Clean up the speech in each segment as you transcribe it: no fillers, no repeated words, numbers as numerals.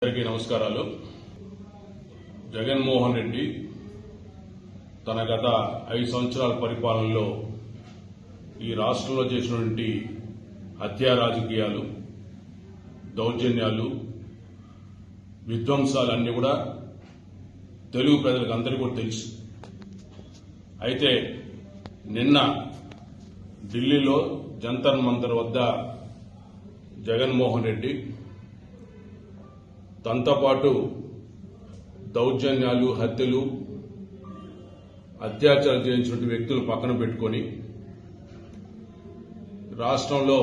అందరికీ నమస్కారాలు. జగన్మోహన్ రెడ్డి తన గత 5 సంవత్సరాల పరిపాలనలో ఈ రాష్ట్రంలో చేసినటువంటి హత్యా రాజకీయాలు, దౌర్జన్యాలు, విధ్వంసాలు అన్నీ కూడా తెలుగు ప్రజలకు అందరికీ కూడా తెలుసు. అయితే నిన్న ఢిల్లీలో జంతర్ మంతర్ వద్ద జగన్మోహన్ రెడ్డి తనతో పాటు దౌర్జన్యాలు, హత్యలు, అత్యాచారాలు చేయించినటువంటి వ్యక్తులు పక్కన పెట్టుకొని రాష్ట్రంలో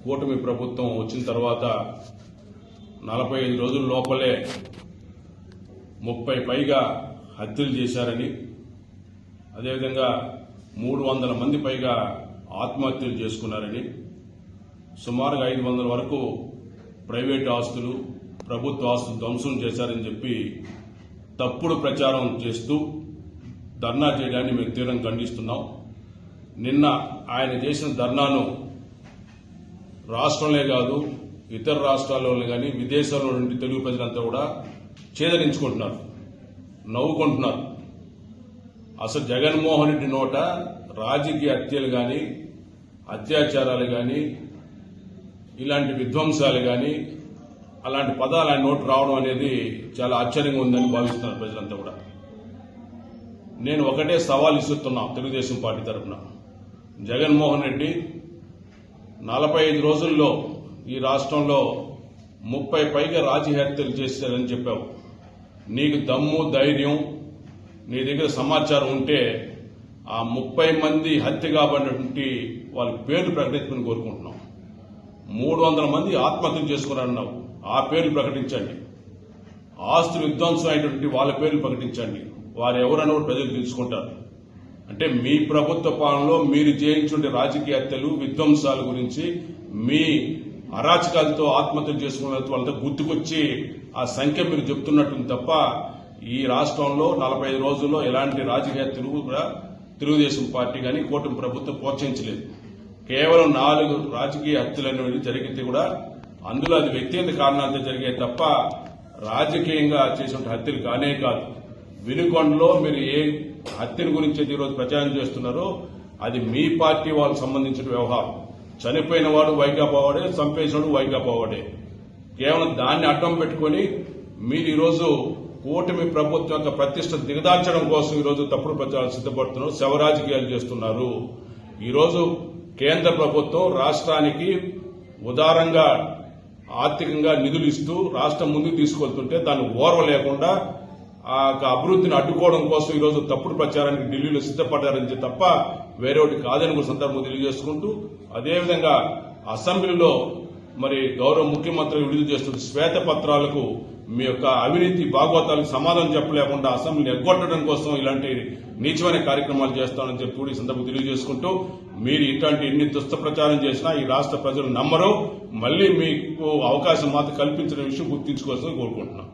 కూటమి ప్రభుత్వం వచ్చిన తర్వాత 45 రోజుల లోపలే 30 పైగా హత్యలు చేశారని, అదేవిధంగా 300 మంది పైగా ఆత్మహత్యలు చేసుకున్నారని, సుమారుగా 500 వరకు ప్రైవేటు ఆస్తులు, ప్రభుత్వ ఆస్తులు ధ్వంసం చేశారని చెప్పి తప్పుడు ప్రచారం చేస్తూ ధర్నా చేయడాన్ని మేము తీవ్రంగా ఖండిస్తున్నాం. నిన్న ఆయన చేసిన ధర్నాను రాష్ట్రంలో కాదు, ఇతర రాష్ట్రాల్లో కానీ విదేశాల్లో నుండి తెలుగు ప్రజలంతా కూడా చేదరించుకుంటున్నారు, నవ్వుకుంటున్నారు. అసలు జగన్మోహన్ రెడ్డి నోట రాజకీయ హత్యలు కానీ, అత్యాచారాలు కానీ, ఇలాంటి విధ్వంసాలు కానీ, అలాంటి పదాలు ఆయన నోటు రావడం అనేది చాలా ఆశ్చర్యంగా ఉందని భావిస్తున్నారు ప్రజలంతా కూడా. నేను ఒకటే సవాల్ ఇస్తున్నా తెలుగుదేశం పార్టీ తరఫున, జగన్మోహన్ రెడ్డి 45 రోజుల్లో ఈ రాష్ట్రంలో 30 పైగా రాజకీయ హత్యలు చేశారని చెప్పావు. నీకు దమ్ము, ధైర్యం, నీ దగ్గర సమాచారం ఉంటే ఆ 30 మంది హత్య కాబడినటువంటి వాళ్ళ పేర్లు ప్రకటించమని కోరుకుంటున్నాం. 300 మంది ఆత్మహత్యలు చేసుకున్నారన్నావు, ఆ పేర్లు ప్రకటించండి. ఆస్తులు విధ్వంసం అయినటువంటి వాళ్ళ పేర్లు ప్రకటించండి. వారు ఎవరన్నా ప్రజలు తెలుసుకుంటారు. అంటే మీ ప్రభుత్వ పాలనలో మీరు చేయించుండే రాజకీయ హత్యలు, విధ్వంసాల గురించి, మీ అరాచకాలతో ఆత్మహత్యలు చేసుకున్న వాళ్ళతో గుర్తుకొచ్చి ఆ సంఖ్య మీరు చెప్తున్నట్టుంది తప్ప ఈ రాష్ట్రంలో 45 రోజుల్లో ఎలాంటి రాజకీయ హత్యలు కూడా తెలుగుదేశం పార్టీ కానీ కూటమి ప్రభుత్వం ప్రోత్సహించలేదు. కేవలం 4 రాజకీయ హత్యలు అనేవి జరిగితే కూడా అందులో అది వ్యక్తిగత కారణాలతో జరిగాయి తప్ప రాజకీయంగా చేసిన హత్యలు కానే కాదు. వినుకొండలో మీరు ఏ హత్యల గురించి ఈరోజు ప్రచారం చేస్తున్నారో అది మీ పార్టీ వాళ్ళకు సంబంధించిన వ్యవహారం. చనిపోయిన వాడు వైకాపా వాడే, చంపేసినవాడు వైకాపా వాడే. కేవలం దాన్ని అడ్డం పెట్టుకుని మీరు ఈరోజు కూటమి ప్రభుత్వం యొక్క ప్రతిష్ట దిగదార్చడం కోసం ఈరోజు తప్పుడు ప్రచారం సిద్ధపడుతున్నారు, శవ రాజకీయాలు చేస్తున్నారు. ఈరోజు కేంద్ర ప్రభుత్వం రాష్ట్రానికి ఉదారంగా ఆర్థికంగా నిధులు ఇస్తూ రాష్ట్రం ముందుకు తీసుకెళ్తుంటే దాన్ని ఓర్వ లేకుండా ఆ అభివృద్ధిని అడ్డుకోవడం కోసం ఈరోజు తప్పుడు ప్రచారానికి ఢిల్లీలో సిద్ధపడ్డారని తప్ప వేరే ఒకటి కాదని కూడా సందర్భం తెలియజేసుకుంటూ, అదేవిధంగా అసెంబ్లీలో మరి గౌరవ ముఖ్యమంత్రి విడుదల చేస్తున్న శ్వేతపత్రాలకు మీ యొక్క అవినీతి భాగవతాలకు సమాధానం చెప్పలేకుండా అసెంబ్లీని ఎగ్గొట్టడం కోసం ఇలాంటి నీచమైన కార్యక్రమాలు చేస్తామని చెప్పి కూడా ఈ సందర్భం తెలియజేసుకుంటూ, మీరు ఇట్లాంటి ఎన్ని దుష్ట ప్రచారం చేసినా ఈ రాష్ట్ర ప్రజలు నమ్మరు. మళ్లీ మీకు అవకాశం మాత్రం కల్పించిన విషయం గుర్తించుకోవాల్సింది కోరుకుంటున్నాం.